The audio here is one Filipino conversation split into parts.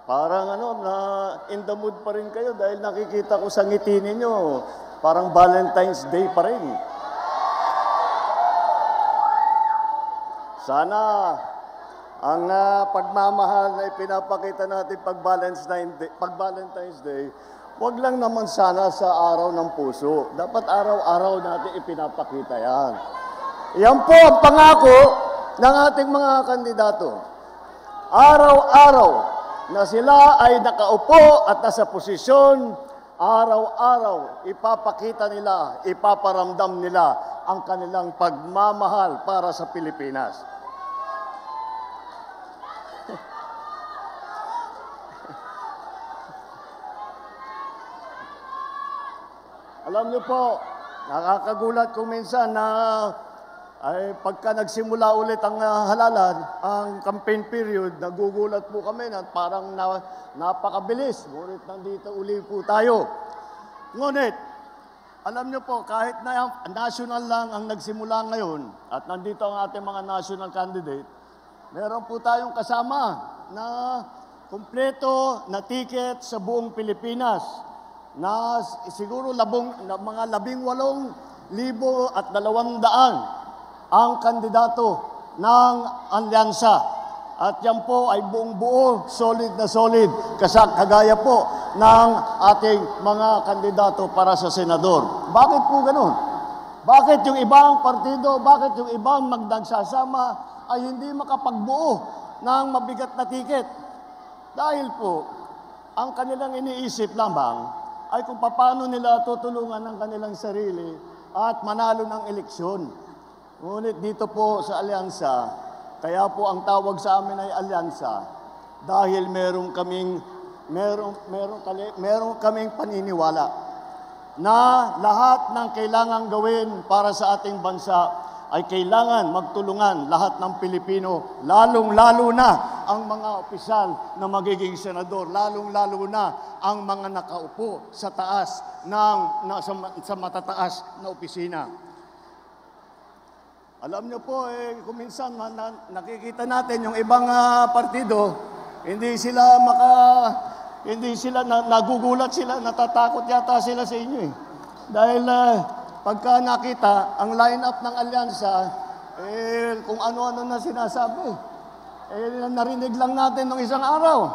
Parang na in the mood pa rin kayo dahil nakikita ko sa ngiti ninyo, parang Valentine's Day pa rin. Sana ang pagmamahal na ipinapakita natin pag Valentine's Day, wag lang naman sana sa araw ng puso. Dapat araw-araw natin ipinapakita yan. Yan po ang pangako ng ating mga kandidato. Araw-araw na sila ay nakaupo at nasa posisyon, araw-araw ipapakita nila, ipaparamdam nila ang kanilang pagmamahal para sa Pilipinas. Alam niyo po, nakakagulat kung minsan na ay pagka nagsimula ulit ang halalan, ang campaign period, nagugulat po kami na parang napakabilis. Ngunit nandito uli po tayo. Ngunit, alam niyo po, kahit na national lang ang nagsimula ngayon at nandito ang ating mga national candidate, meron po tayong kasama na kumpleto na ticket sa buong Pilipinas na siguro mga 18,200 ang kandidato ng alyansa. At yan po ay buong buo, solid na solid, kagaya po ng ating mga kandidato para sa senador. Bakit po ganun? Bakit yung ibang partido, bakit yung ibang magnagsasama ay hindi makapagbuo ng mabigat na tiket? Dahil po, ang kanilang iniisip lamang ay kung paano nila tutulungan ang kanilang sarili at manalo ng eleksyon. Ngunit dito po sa alyansa, kaya po ang tawag sa amin ay alyansa dahil meron kaming paniniwala na lahat ng kailangang gawin para sa ating bansa ay kailangan magtulungan lahat ng Pilipino, lalong-lalo na ang mga opisyal na magiging senador, lalong-lalo na ang mga nakaupo sa taas sa matataas na opisina. Alam niyo po, kung minsan nakikita natin yung ibang partido, hindi sila nagugulat sila, natatakot yata sila sa inyo eh. Dahil pagka nakita ang line-up ng alyansa, kung ano-ano na sinasabi, narinig lang natin nung isang araw.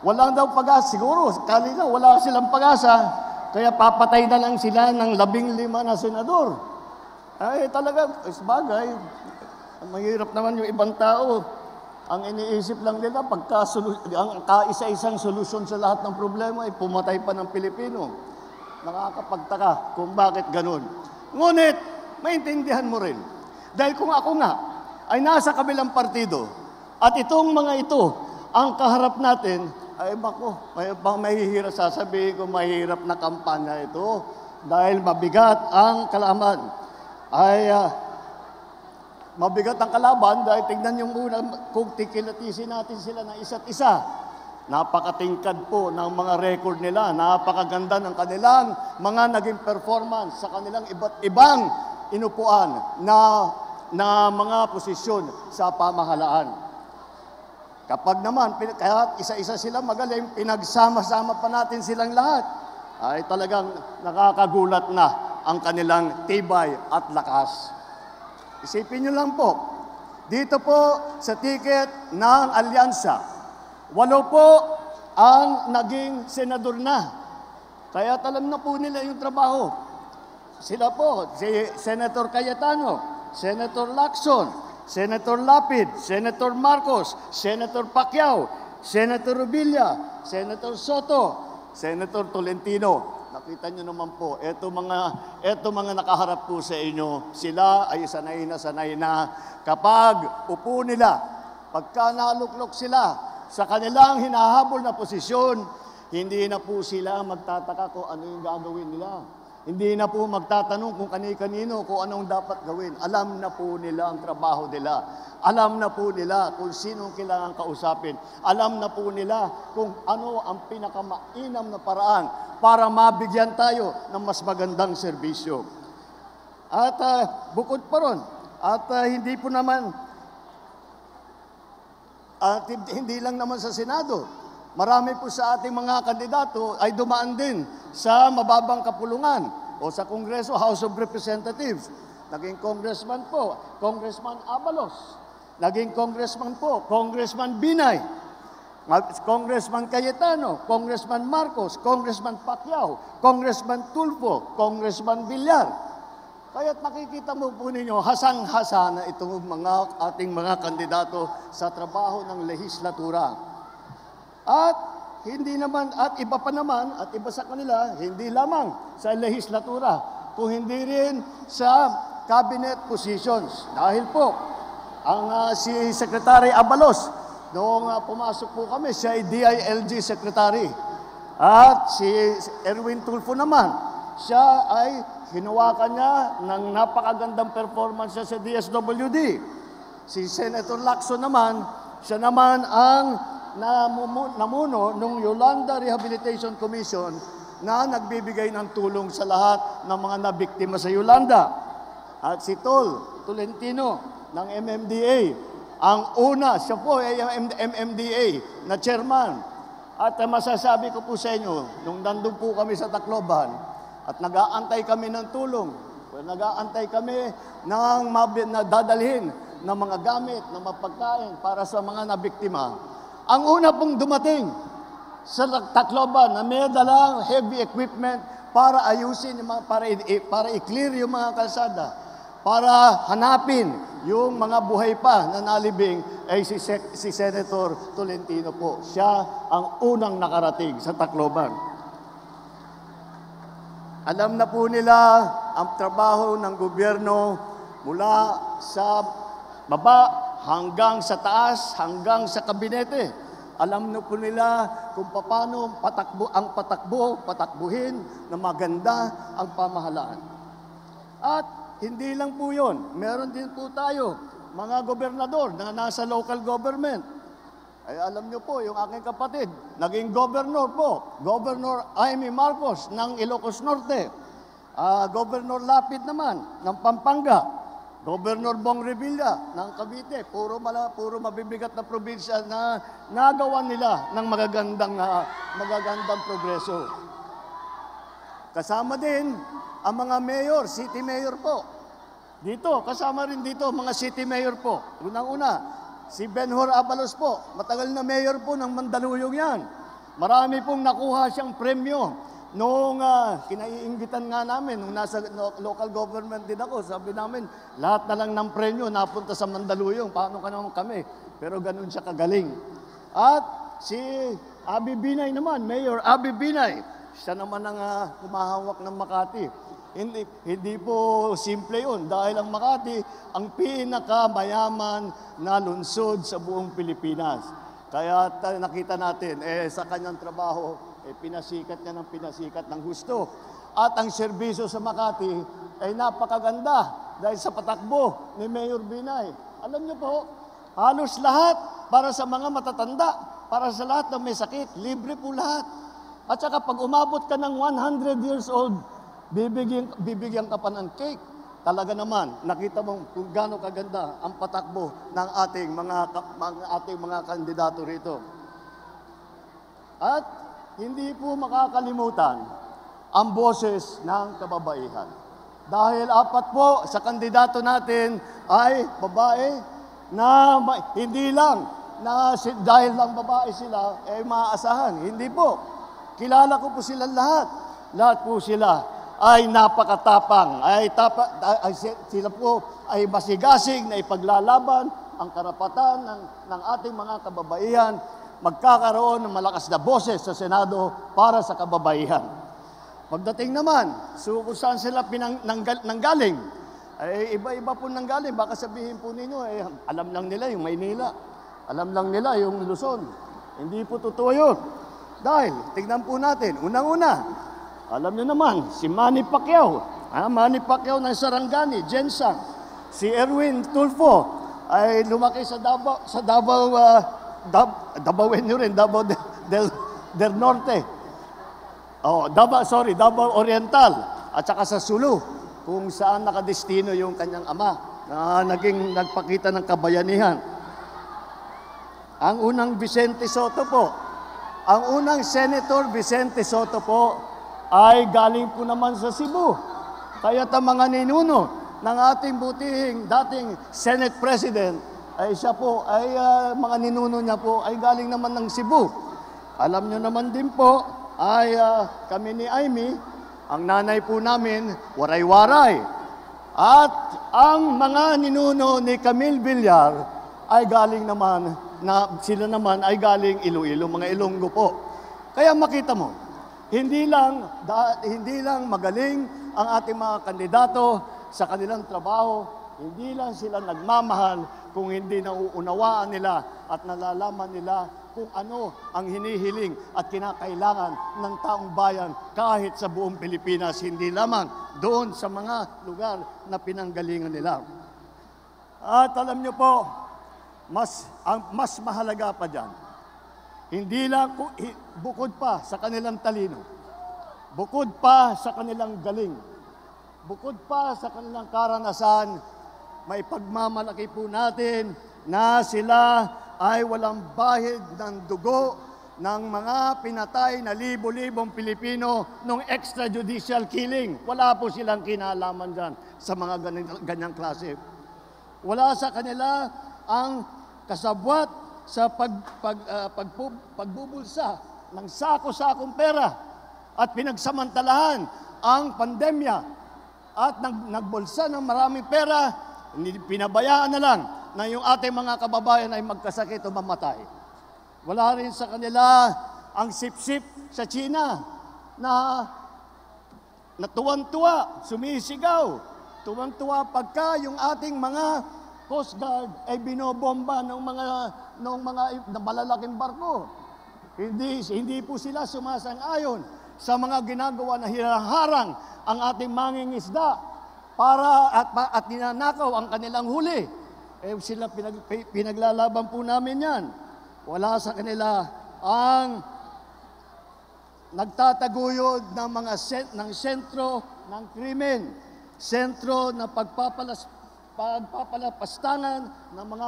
Walang daw pag-asa, siguro, kanina wala silang pag-asa, kaya papatay na lang sila ng 15 na senador. Ay, talaga, bagay. Mahirap naman yung ibang tao. Ang iniisip lang nila, ang kaisa-isang solusyon sa lahat ng problema ay pumatay pa ng Pilipino. Nakakapagtaka kung bakit ganun. Ngunit, maintindihan mo rin. Dahil kung ako nga ay nasa kabilang partido at itong mga ito ang kaharap natin, ay mahihirap sasabihin ko, mahirap na kampanya ito dahil mabigat ang kalaban. Mabigat ang kalaban dahil tignan yung una kung tikilatisin natin sila ng isa't isa. Napakatingkad po ng mga record nila, napakaganda ng kanilang mga naging performance sa kanilang iba't ibang inupuan na mga posisyon sa pamahalaan. Kapag naman, kaya isa-isa sila magaling, pinagsama-sama pa natin silang lahat, ay talagang nakakagulat na ang kanilang tibay at lakas. Isipin nyo lang po, dito po sa ticket ng alyansa, 8 po ang naging senador na. Kaya alam na po nila yung trabaho. Sila po, si Senator Cayetano, Senator Lacson, Senator Lapid, Senator Marcos, Senator Pacquiao, Senator Rubilla, Senator Soto, Senator Tolentino. Nakita nyo naman po, eto mga nakaharap po sa inyo, sila ay sanay na kapag upo nila, pagka naluklok sila sa kanilang hinahabol na posisyon, hindi na po sila magtataka kung ano yung gagawin nila. Hindi na po magtatanong kung kani-kanino, kung anong dapat gawin. Alam na po nila ang trabaho nila. Alam na po nila kung sinong kailangan kausapin. Alam na po nila kung ano ang pinakamainam na paraan para mabigyan tayo ng mas magandang serbisyo. At bukod pa ron, hindi lang naman sa Senado, Marami po sa ating mga kandidato ay dumaan din sa mababang kapulungan o sa Kongreso, House of Representatives. Naging congressman po, Congressman Abalos. Naging congressman po, Congressman Binay. Congressman Cayetano, Congressman Marcos, Congressman Pacquiao, Congressman Tulfo, Congressman Villar. Kaya't nakikita mo po ninyo, hasang-hasa na itong ating mga kandidato sa trabaho ng lehislatura. At hindi naman, at iba pa naman, at iba sa kanila, hindi lamang sa lehislatura, kung hindi rin sa cabinet positions. Dahil po, si Secretary Abalos, noong pumasok po kami, siya ay DILG Secretary. At si Erwin Tulfo naman, siya ay hinawakan niya ng napakagandang performance niya sa DSWD. Si Senator Lacson naman, siya naman ang namuno nung Yolanda Rehabilitation Commission na nagbibigay ng tulong sa lahat ng mga nabiktima sa Yolanda. At si Tolentino ng MMDA, ang una, siya po ay MMDA na chairman. At masasabi ko po sa inyo, nung nandun po kami sa Tacloban at nag-aantay kami ng tulong, nag-aantay kami ng dadalhin ng mga gamit, ng mapagkain para sa mga nabiktima. Ang una pong dumating sa Tacloban na may dalang heavy equipment para ayusin, para i-clear yung mga kalsada, para hanapin yung mga buhay pa na nalibing ay si Senator Tolentino po. Siya ang unang nakarating sa Tacloban. Alam na po nila ang trabaho ng gobyerno mula sa baba hanggang sa taas, hanggang sa kabinete. Alam na po nila kung paano patakbuhin na maganda ang pamahalaan. At hindi lang po yun. Meron din po tayo, mga gobernador na nasa local government. Ay alam nyo po, yung aking kapatid, naging governor po. Governor Amy Marcos ng Ilocos Norte. Governor Lapid naman ng Pampanga. Governor Bong Revilla ng Cavite, puro mabibigat na probinsya na nagawa nila ng magagandang progreso. Kasama din ang mga mayor, city mayor po. Dito, kasama rin dito mga city mayor po. Unang-una, si Benhur Abalos po, matagal na mayor po ng Mandaluyong yan. Marami pong nakuha siyang premyo. Noong kinaiinggitan nga namin, nung nasa local government din ako, sabi namin, lahat na lang ng premyo napunta sa Mandaluyong. Paano ka naman kami? Pero ganun siya kagaling. At si Abby Binay naman, Mayor Abby Binay, siya naman ang humahawak ng Makati. Hindi po simple yun dahil ang Makati ang pinakamayaman na lungsod sa buong Pilipinas. Kaya nakita natin, sa kanyang trabaho, pinasikat niya ng gusto. At ang serbisyo sa Makati ay napakaganda dahil sa patakbo ni Mayor Binay. Alam niyo po, halos lahat para sa mga matatanda, para sa lahat na may sakit, libre po lahat. At saka pag umabot ka ng 100 years old, bibigyan ka pa ng cake. Talaga naman, nakita mo kung gaano kaganda ang patakbo ng ating mga kandidato rito. At hindi po makakalimutan ang boses ng kababaihan. Dahil apat po sa kandidato natin ay babae na hindi lang na dahil lang babae sila ay maaasahan. Hindi po. Kilala ko po sila lahat. Lahat po sila ay napakatapang. Sila po ay masigasig na ipaglalaban ang karapatan ng ating mga kababaihan. Magkakaroon ng malakas na boses sa Senado para sa kababaihan. Pagdating naman, kung saan sila nanggaling, ay iba-iba po nanggaling. Baka sabihin po ninyo, alam lang nila yung Maynila. Alam lang nila yung Luzon. Hindi po totoo yun. Dahil, tignan po natin, unang-una, alam nyo naman, si Manny Pacquiao. Manny Pacquiao ng Sarangani, Jensang. Si Erwin Tulfo ay lumaki sa Davao del Norte. Davao Oriental. At saka sa Sulu, kung saan nakadestino yung kanyang ama na nagpakita ng kabayanihan. Ang unang Vicente Soto po Ang unang Senator Vicente Soto po ay galing po naman sa Cebu. Kaya't ang mga ninuno ng ating butihing dating Senate President ay siya po, ay mga ninuno niya po ay galing naman ng Cebu. Alam nyo naman din po ay kami ni Amy, ang nanay po namin, waray-waray. At ang mga ninuno ni Camille Villar ay galing naman, sila naman ay galing Iloilo, mga Ilonggo po. Kaya makita mo, hindi lang magaling ang ating mga kandidato sa kanilang trabaho, hindi lang sila nagmamahal kung hindi nauunawaan nila at nalalaman nila kung ano ang hinihiling at kinakailangan ng taong bayan kahit sa buong Pilipinas, hindi lamang doon sa mga lugar na pinanggalingan nila. At alam niyo po, mas mahalaga pa dyan, hindi lang bukod pa sa kanilang talino, bukod pa sa kanilang galing, bukod pa sa kanilang karanasan, may pagmamalaki po natin na sila ay walang bahid ng dugo ng mga pinatay na libo-libong Pilipino nung extrajudicial killing. Wala po silang kinalaman dyan sa mga ganyang klase. Wala sa kanila ang kasabwat sa pagbubulsa ng sako-sakong pera at pinagsamantalahan ang pandemya at nagbulsa ng maraming pera, pinabayaan na lang na yung ating mga kababayan ay magkasakit o mamatay. Wala rin sa kanila ang sip-sip sa China na tuwang-tuwa, sumisigaw, tuwang-tuwa pagka yung ating mga Coast Guard ay binobomba ng mga malalaking barko. Hindi po sila sumasang-ayon sa mga ginagawa na hinaharang ang ating mangingisda at ninanakaw ang kanilang huli. Sila pinaglalaban po namin yan. Wala sa kanila ang nagtataguyod ng mga ng sentro ng krimen, sentro na pagpapalapastangan ng mga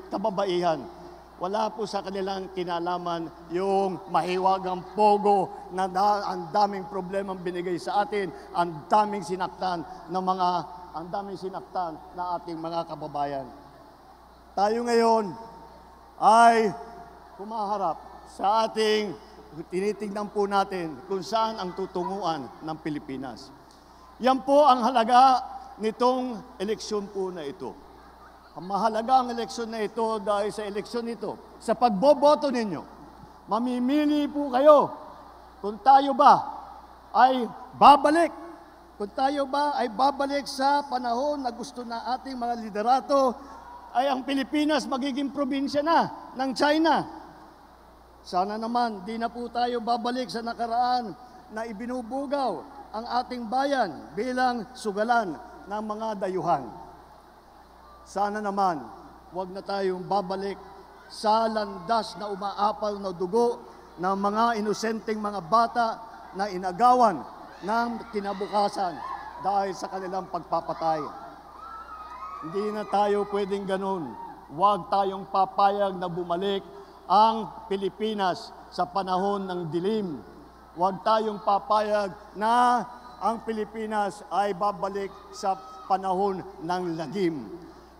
kababaihan. Wala po sa kanilang kinalaman yung mahiwagang pogo na ang daming problemang binigay sa atin, ang daming sinaktan na ating mga kababayan. Tayo ngayon ay humaharap sa tinitingnan po natin kung saan ang tutunguan ng Pilipinas. Yan po ang halaga nitong eleksyon po na ito. Ang mahalaga ang eleksyon na ito dahil sa eleksyon ito, sa pagboboto ninyo, mamimili po kayo kung tayo ba ay babalik, sa panahon na gusto na ating mga liderato ay ang Pilipinas magiging probinsya na ng China. Sana naman di na po tayo babalik sa nakaraan na ibinubugaw ang ating bayan bilang sugalan ng mga dayuhan. Sana naman, huwag na tayong babalik sa landas na umaapal na dugo ng mga inosenteng mga bata na inagawan ng kinabukasan dahil sa kanilang pagpapatay. Hindi na tayo pwedeng ganun. Huwag tayong papayag na bumalik ang Pilipinas sa panahon ng dilim. Huwag tayong papayag na ang Pilipinas ay babalik sa panahon ng lagim.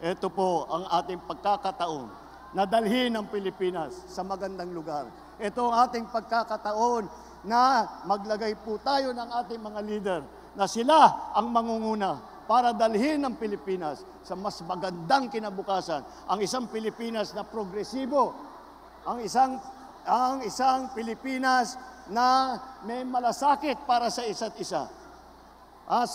Ito po ang ating pagkakataon na dalhin ang Pilipinas sa magandang lugar. Ito ang ating pagkakataon na maglagay po tayo ng ating mga leader na sila ang mangunguna para dalhin ang Pilipinas sa mas magandang kinabukasan. Ang isang Pilipinas na progresibo, ang isang Pilipinas na may malasakit para sa isa't isa. Para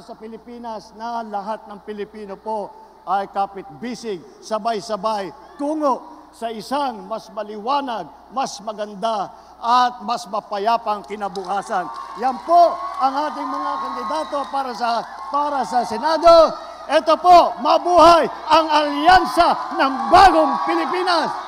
sa Pilipinas na lahat ng Pilipino po ay kapit-bisig, sabay-sabay, tungo sa isang mas maliwanag, mas maganda at mas mapayapang kinabukasan. Yan po ang ating mga kandidato para sa Senado. Ito po, mabuhay ang alyansa ng bagong Pilipinas!